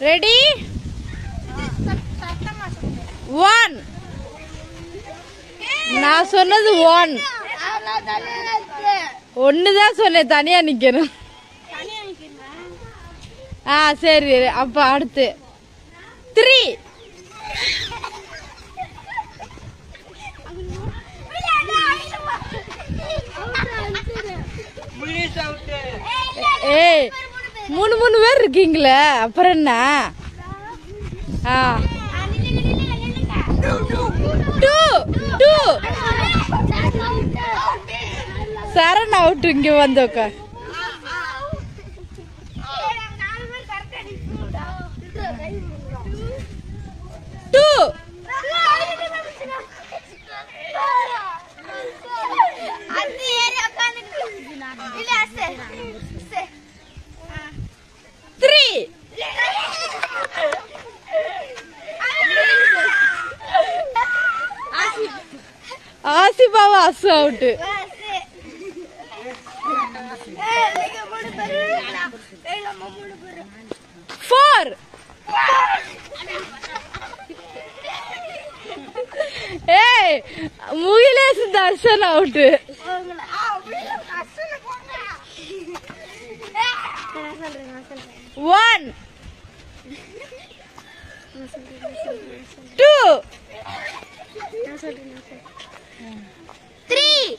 ready 1 நான் சொன்னது 1 ஒண்ணுதான் சொன்னேன் தனியா நிக்கணும் சரி அப்ப அடுத்து 3 ஏய் 3 பேர் இருக்கீங்களே அப்புறம் என்ன சரண் அவுட் இங்க வந்து உட்கார் ஆசிபாவா அசு அவுட் 4 ஏய் முகிலேஷ் தர்ஷன் அவுட் 1 2 3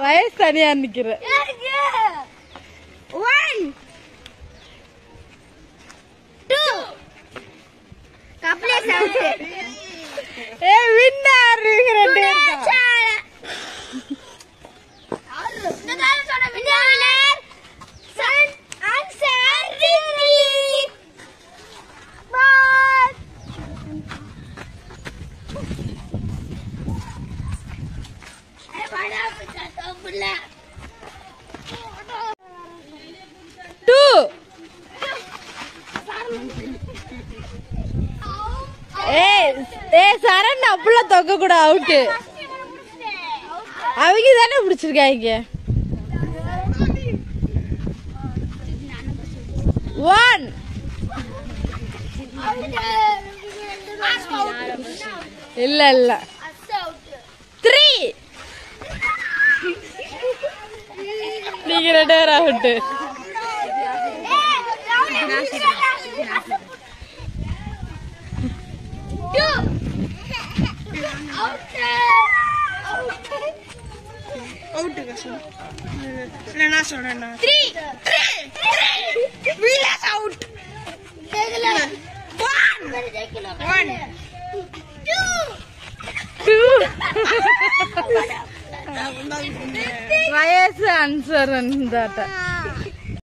வயசு தனியா நிக்கிற 1 2 கப்லேஸ் அவுட் ஏய் வின்னர் ரெண்டு சரண் அப்படிலாம் தொக்க கூட அவுட்டு அவங்க தானே பிடிச்சிருக்காங்க 1 இல்ல 3 நீங்க 2 பேர் அவுட்டு வயசு ஆன்சர்